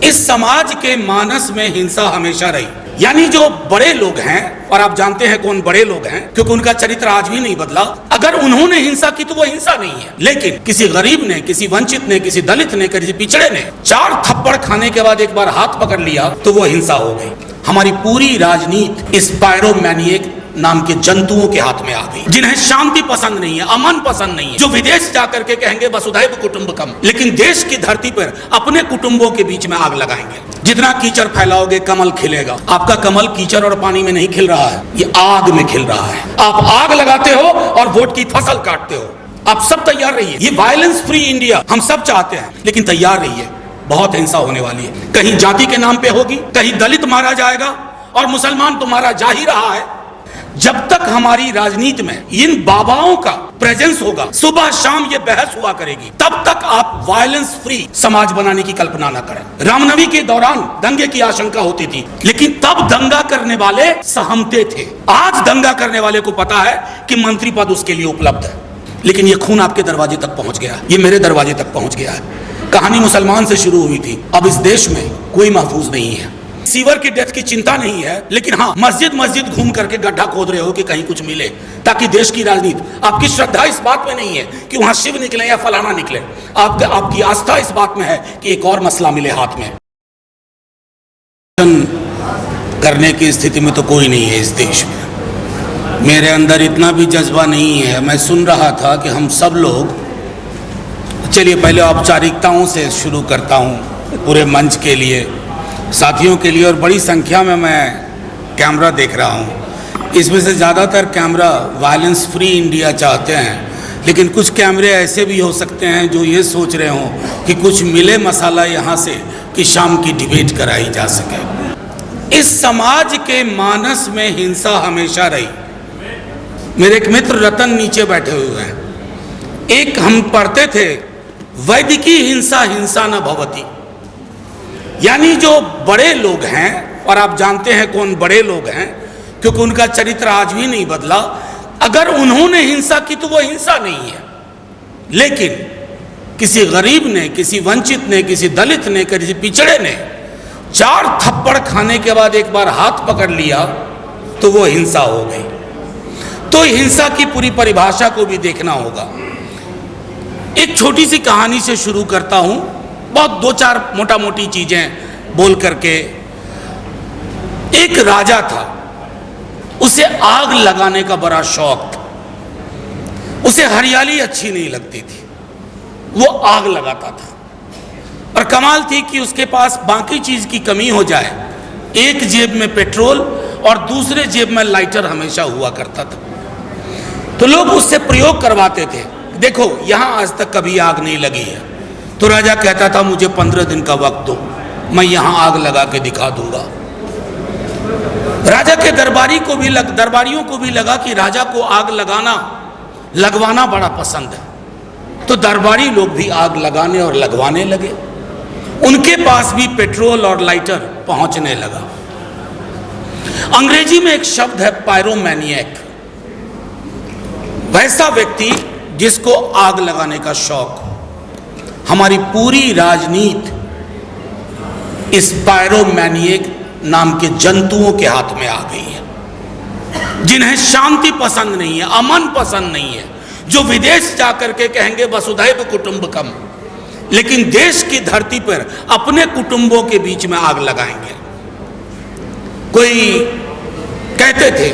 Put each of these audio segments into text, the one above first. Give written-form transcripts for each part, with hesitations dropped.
इस समाज के मानस में हिंसा हमेशा रही, यानी जो बड़े लोग हैं, और आप जानते हैं कौन बड़े लोग हैं क्योंकि उनका चरित्र आज भी नहीं बदला, अगर उन्होंने हिंसा की तो वो हिंसा नहीं है। लेकिन किसी गरीब ने, किसी वंचित ने, किसी दलित ने, किसी पिछड़े ने 4 थप्पड़ खाने के बाद एक बार हाथ पकड़ लिया तो वो हिंसा हो गई। हमारी पूरी राजनीति इस पायरोमैनिएक नाम के जंतुओं के हाथ में आ गई, जिन्हें शांति पसंद नहीं है, अमन पसंद नहीं है, जो विदेश जाकर के कहेंगे वसुधैव कुटुंबकम, लेकिन देश की धरती पर अपने कुटुंबों के बीच में आग लगाएंगे। जितना कीचड़ फैलाओगे कमल खिलेगा। आपका कमल कीचड़ और पानी में नहीं खिल रहा है, ये आग में खिल रहा है। आप आग लगाते हो और वोट की फसल काटते हो। आप सब तैयार रहिए, ये वायलेंस फ्री इंडिया हम सब चाहते हैं, लेकिन तैयार रहिए, बहुत हिंसा होने वाली है। कहीं जाति के नाम पे होगी, कहीं दलित मारा जाएगा और मुसलमान तो मारा जा ही रहा है। जब तक हमारी राजनीति में इन बाबाओं का प्रेजेंस होगा, सुबह शाम ये बहस हुआ करेगी, तब तक आप वायलेंस फ्री समाज बनाने की कल्पना न करें। रामनवमी के दौरान दंगे की आशंका होती थी, लेकिन तब दंगा करने वाले सहमते थे। आज दंगा करने वाले को पता है कि मंत्री पद उसके लिए उपलब्ध है, लेकिन ये खून आपके दरवाजे तक पहुंच गया, ये मेरे दरवाजे तक पहुंच गया है। कहानी मुसलमान से शुरू हुई थी, अब इस देश में कोई महफूज नहीं है। सीवर की डेथ की चिंता नहीं है, लेकिन हाँ, मस्जिद घूम करके गड्ढा खोद रहे हो कि कहीं कुछ मिले, ताकि देश की राजनीति, आपकी श्रद्धा इस बात में नहीं है कि वहां शिव निकले या फलाना निकले, आपकी आस्था इस बात में है कि एक और मसला मिले हाथ में। करने की स्थिति में तो कोई नहीं है इस देश में। मेरे अंदर इतना भी जज्बा नहीं है। मैं सुन रहा था कि हम सब लोग, चलिए पहले औपचारिकताओं से शुरू करता हूँ पूरे मंच के लिए, साथियों के लिए, और बड़ी संख्या में मैं कैमरा देख रहा हूँ। इसमें से ज़्यादातर कैमरा वायलेंस फ्री इंडिया चाहते हैं, लेकिन कुछ कैमरे ऐसे भी हो सकते हैं जो ये सोच रहे हों कि कुछ मिले मसाला यहाँ से कि शाम की डिबेट कराई जा सके। इस समाज के मानस में हिंसा हमेशा रही। मेरे एक मित्र रतन नीचे बैठे हुए हैं। एक हम पढ़ते थे, वैदिकी हिंसा हिंसा न भवति, यानी जो बड़े लोग हैं, और आप जानते हैं कौन बड़े लोग हैं क्योंकि उनका चरित्र आज भी नहीं बदला, अगर उन्होंने हिंसा की तो वो हिंसा नहीं है। लेकिन किसी गरीब ने, किसी वंचित ने, किसी दलित ने, किसी पिछड़े ने 4 थप्पड़ खाने के बाद एक बार हाथ पकड़ लिया तो वो हिंसा हो गई। तो हिंसा की पूरी परिभाषा को भी देखना होगा। एक छोटी सी कहानी से शुरू करता हूं, बहुत 2-4 मोटा मोटी चीजें बोल करके। एक राजा था, उसे आग लगाने का बड़ा शौक था। उसे हरियाली अच्छी नहीं लगती थी, वो आग लगाता था। और कमाल थी कि उसके पास बाकी चीज की कमी हो जाए, एक जेब में पेट्रोल और दूसरे जेब में लाइटर हमेशा हुआ करता था। तो लोग उससे प्रयोग करवाते थे, देखो यहां आज तक कभी आग नहीं लगी है। तो राजा कहता था मुझे 15 दिन का वक्त दो, मैं यहां आग लगा के दिखा दूंगा। राजा के दरबारियों को भी लगा कि राजा को आग लगवाना बड़ा पसंद है। तो दरबारी लोग भी आग लगाने और लगवाने लगे। उनके पास भी पेट्रोल और लाइटर पहुंचने लगा। अंग्रेजी में एक शब्द है पायरोमैनिएक, वैसा व्यक्ति जिसको आग लगाने का शौक हो। हमारी पूरी राजनीति इस पायरोमैनिएक नाम के जंतुओं के हाथ में आ गई है, जिन्हें शांति पसंद नहीं है, अमन पसंद नहीं है, जो विदेश जाकर के कहेंगे वसुधैव कुटुंबकम, लेकिन देश की धरती पर अपने कुटुंबों के बीच में आग लगाएंगे। कोई कहते थे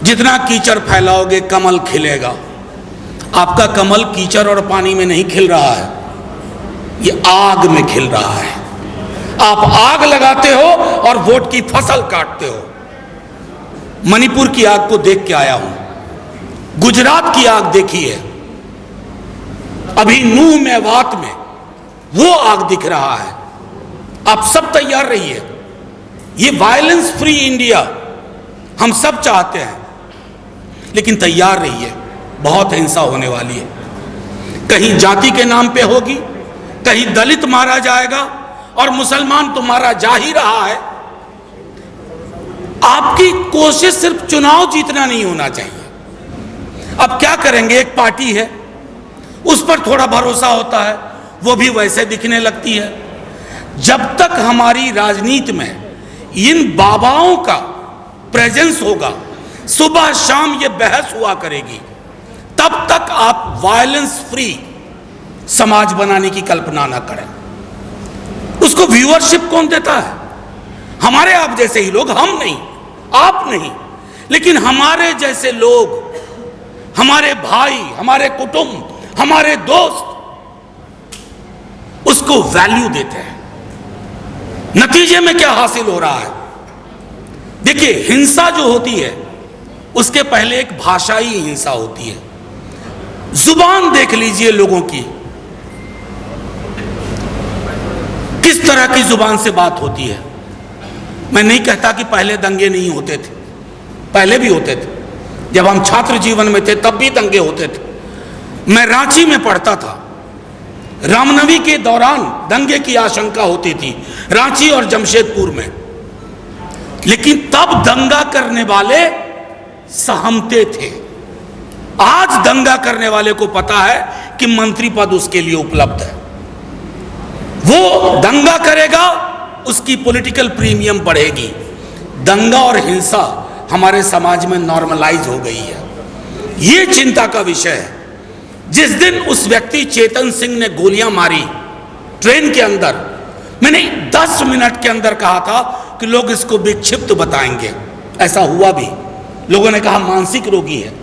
जितना कीचड़ फैलाओगे कमल खिलेगा। आपका कमल कीचड़ और पानी में नहीं खिल रहा है, ये आग में खिल रहा है। आप आग लगाते हो और वोट की फसल काटते हो। मणिपुर की आग को देख के आया हूं, गुजरात की आग देखी है, अभी नूह मेवात में वो आग दिख रहा है। आप सब तैयार रहिए, ये वायलेंस फ्री इंडिया हम सब चाहते हैं, लेकिन तैयार रहिए, बहुत हिंसा होने वाली है। कहीं जाति के नाम पे होगी, कहीं दलित मारा जाएगा और मुसलमान तो मारा जा ही रहा है। आपकी कोशिश सिर्फ चुनाव जीतना नहीं होना चाहिए। अब क्या करेंगे, एक पार्टी है, उस पर थोड़ा भरोसा होता है, वो भी वैसे दिखने लगती है। जब तक हमारी राजनीति में इन बाबाओं का प्रेजेंस होगा, सुबह शाम ये बहस हुआ करेगी, तब तक आप वायलेंस फ्री समाज बनाने की कल्पना ना करें। उसको व्यूअरशिप कौन देता है? हमारे आप जैसे ही लोग, हम नहीं, आप नहीं, लेकिन हमारे जैसे लोग, हमारे भाई, हमारे कुटुंब, हमारे दोस्त उसको वैल्यू देते हैं। नतीजे में क्या हासिल हो रहा है? देखिए, हिंसा जो होती है उसके पहले एक भाषाई हिंसा होती है। जुबान देख लीजिए लोगों की, किस तरह की जुबान से बात होती है। मैं नहीं कहता कि पहले दंगे नहीं होते थे, पहले भी होते थे। जब हम छात्र जीवन में थे तब भी दंगे होते थे। मैं रांची में पढ़ता था, रामनवमी के दौरान दंगे की आशंका होती थी रांची और जमशेदपुर में, लेकिन तब दंगा करने वाले सहमते थे। आज दंगा करने वाले को पता है कि मंत्री पद उसके लिए उपलब्ध है, वो दंगा करेगा, उसकी पॉलिटिकल प्रीमियम बढ़ेगी। दंगा और हिंसा हमारे समाज में नॉर्मलाइज हो गई है। ये चिंता का विषय है। जिस दिन उस व्यक्ति चेतन सिंह ने गोलियां मारी ट्रेन के अंदर, मैंने 10 मिनट के अंदर कहा था कि लोग इसको विक्षिप्त बताएंगे। ऐसा हुआ भी। लोगों ने कहा मानसिक रोगी है,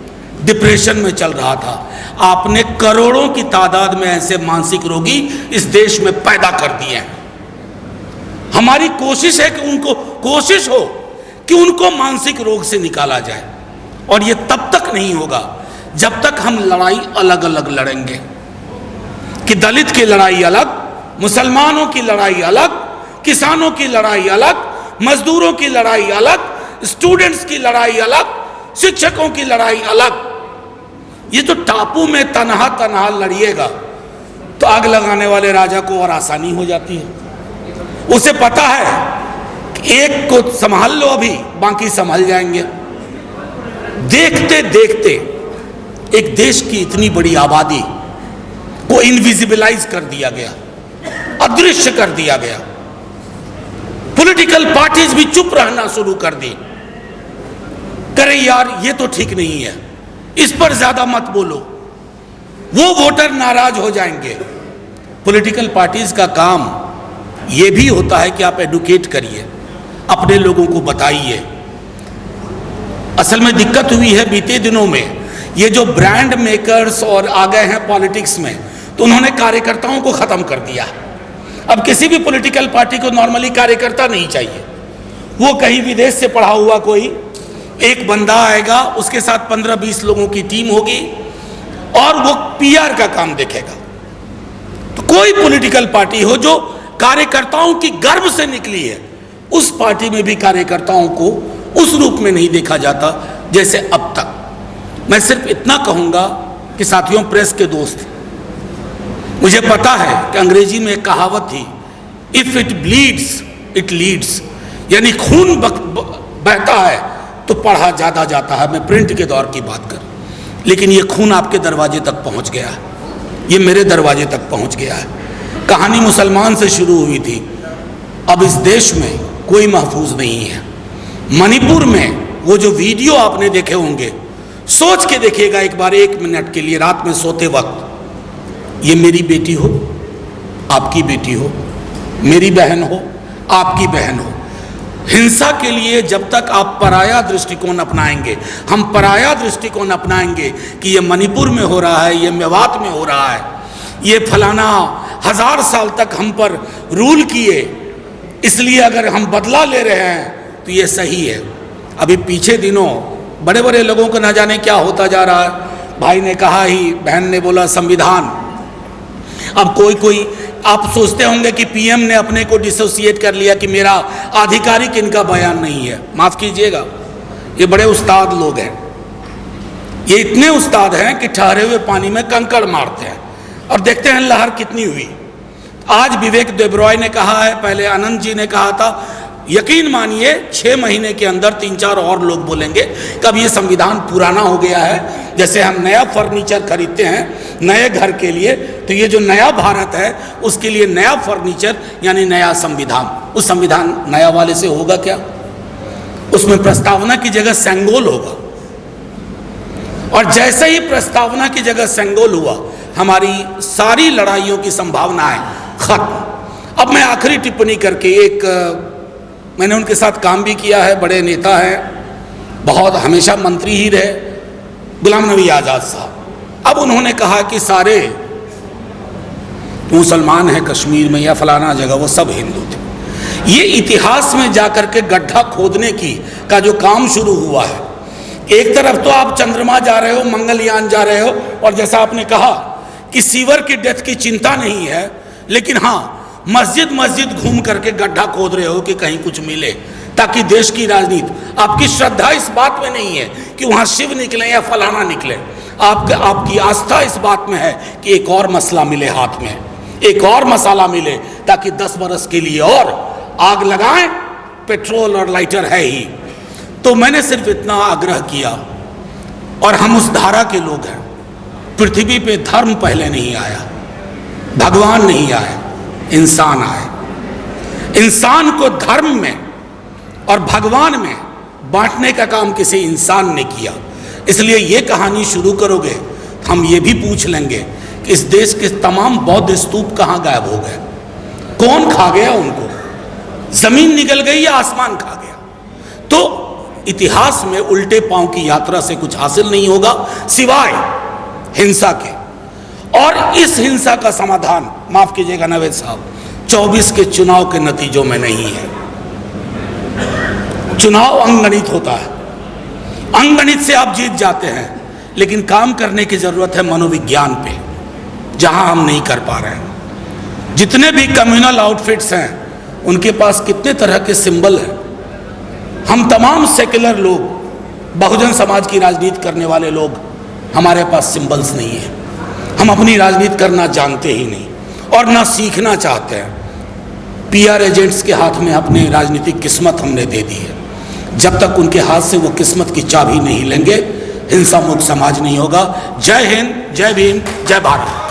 डिप्रेशन में चल रहा था। आपने करोड़ों की तादाद में ऐसे मानसिक रोगी इस देश में पैदा कर दिए हैं। हमारी कोशिश है कि उनको मानसिक रोग से निकाला जाए, और यह तब तक नहीं होगा जब तक हम लड़ाई अलग अलग लड़ेंगे। कि दलित की लड़ाई अलग, मुसलमानों की लड़ाई अलग, किसानों की लड़ाई अलग, मजदूरों की लड़ाई अलग, स्टूडेंट्स की लड़ाई अलग, शिक्षकों की लड़ाई अलग। ये तो टापू में तनहा तनहा लड़िएगा तो आग लगाने वाले राजा को और आसानी हो जाती है। उसे पता है कि एक को संभाल लो, अभी बाकी संभल जाएंगे। देखते देखते एक देश की इतनी बड़ी आबादी को इनविजिबलाइज कर दिया गया, अदृश्य कर दिया गया। पॉलिटिकल पार्टीज भी चुप रहना शुरू कर दी। करे यार ये तो ठीक नहीं है, इस पर ज्यादा मत बोलो, वो वोटर नाराज हो जाएंगे। पॉलिटिकल पार्टीज का काम ये भी होता है कि आप एडुकेट करिए, अपने लोगों को बताइए। असल में दिक्कत हुई है बीते दिनों में, ये जो ब्रांड मेकर्स और आ गए हैं पॉलिटिक्स में, तो उन्होंने कार्यकर्ताओं को खत्म कर दिया। अब किसी भी पॉलिटिकल पार्टी को नॉर्मली कार्यकर्ता नहीं चाहिए। वो कहीं विदेश से पढ़ा हुआ कोई एक बंदा आएगा, उसके साथ 15-20 लोगों की टीम होगी और वो पीआर का काम देखेगा। तो कोई पॉलिटिकल पार्टी हो जो कार्यकर्ताओं की गर्भ से निकली है, उस पार्टी में भी कार्यकर्ताओं को उस रूप में नहीं देखा जाता जैसे अब तक। मैं सिर्फ इतना कहूंगा कि साथियों, प्रेस के दोस्त, मुझे पता है कि अंग्रेजी में एक कहावत थी, if it bleeds it leads, यानी खून बहता है तो पढ़ा ज्यादा जाता है। मैं प्रिंट के दौर की बात कर, लेकिन ये खून आपके दरवाजे तक पहुंच गया है, ये मेरे दरवाजे तक पहुंच गया है। कहानी मुसलमान से शुरू हुई थी, अब इस देश में कोई महफूज नहीं है। मणिपुर में वो जो वीडियो आपने देखे होंगे, सोच के देखिएगा एक बार, 1 मिनट के लिए, रात में सोते वक्त, ये मेरी बेटी हो, आपकी बेटी हो, मेरी बहन हो, आपकी बहन हो। हिंसा के लिए जब तक आप पराया दृष्टिकोण अपनाएंगे, हम पराया दृष्टिकोण अपनाएंगे कि ये मणिपुर में हो रहा है, ये मेवात में हो रहा है, ये फलाना 1000 साल तक हम पर रूल किए, इसलिए अगर हम बदला ले रहे हैं तो ये सही है। अभी पीछे दिनों बड़े बड़े लोगों को न जाने क्या होता जा रहा है। भाई ने कहा ही, बहन ने बोला संविधान। अब कोई आप सोचते होंगे कि पीएम ने अपने को डिसोसिएट कर लिया कि मेरा आधिकारिक इनका बयान नहीं है। माफ कीजिएगा, ये बड़े उस्ताद लोग हैं। ये इतने उस्ताद हैं कि ठहरे हुए पानी में कंकड़ मारते हैं और देखते हैं लहर कितनी हुई। आज विवेक देबरॉय ने कहा है, पहले आनंद जी ने कहा था, यकीन मानिए 6 महीने के अंदर 3-4 और लोग बोलेंगे कि अब ये संविधान पुराना हो गया है। जैसे हम नया फर्नीचर खरीदते हैं नए घर के लिए, तो ये जो नया भारत है उसके लिए नया फर्नीचर यानी नया संविधान। उस संविधान नया वाले से होगा क्या? उसमें प्रस्तावना की जगह सेंगोल होगा, और जैसे ही प्रस्तावना की जगह सेंगोल हुआ हमारी सारी लड़ाइयों की संभावनाएं खत्म। अब मैं आखिरी टिप्पणी करके मैंने उनके साथ काम भी किया है, बड़े नेता हैं, बहुत हमेशा मंत्री ही रहे, गुलाम नबी आज़ाद साहब। अब उन्होंने कहा कि सारे मुसलमान हैं कश्मीर में या फलाना जगह, वो सब हिंदू थे। ये इतिहास में जाकर के गड्ढा खोदने का जो काम शुरू हुआ है, एक तरफ तो आप चंद्रमा जा रहे हो, मंगलयान जा रहे हो, और जैसा आपने कहा कि सीवर की डेथ की चिंता नहीं है, लेकिन हाँ मस्जिद घूम करके गड्ढा खोद रहे हो कि कहीं कुछ मिले, ताकि देश की राजनीति, आपकी श्रद्धा इस बात में नहीं है कि वहां शिव निकले या फलाना निकले, आपकी आस्था इस बात में है कि एक और मसला मिले, हाथ में एक और मसाला मिले, ताकि 10 बरस के लिए और आग लगाएं। पेट्रोल और लाइटर है ही। तो मैंने सिर्फ इतना आग्रह किया, और हम उस धारा के लोग हैं, पृथ्वी पे धर्म पहले नहीं आया, भगवान नहीं आए, इंसान आए। इंसान को धर्म में और भगवान में बांटने का काम किसी इंसान ने किया। इसलिए ये कहानी शुरू करोगे हम ये भी पूछ लेंगे कि इस देश के तमाम बौद्ध स्तूप कहाँ गायब हो गए, कौन खा गया उनको, जमीन निकल गई या आसमान खा गया। तो इतिहास में उल्टे पांव की यात्रा से कुछ हासिल नहीं होगा सिवाय हिंसा के, और इस हिंसा का समाधान, माफ कीजिएगा नवेद साहब, 24 के चुनाव के नतीजों में नहीं है। चुनाव अंगगणित होता है, अंगगणित से आप जीत जाते हैं, लेकिन काम करने की जरूरत है मनोविज्ञान पे, जहां हम नहीं कर पा रहे हैं। जितने भी कम्युनल आउटफिट्स हैं उनके पास कितने तरह के सिंबल हैं। हम तमाम सेक्युलर लोग, बहुजन समाज की राजनीति करने वाले लोग, हमारे पास सिंबल्स नहीं है। हम अपनी राजनीति करना जानते ही नहीं और ना सीखना चाहते हैं। पीआर एजेंट्स के हाथ में अपनी राजनीतिक किस्मत हमने दे दी है। जब तक उनके हाथ से वो किस्मत की चाबी नहीं लेंगे, हिंसा मुक्त समाज नहीं होगा। जय हिंद, जय भीम, जय भारत।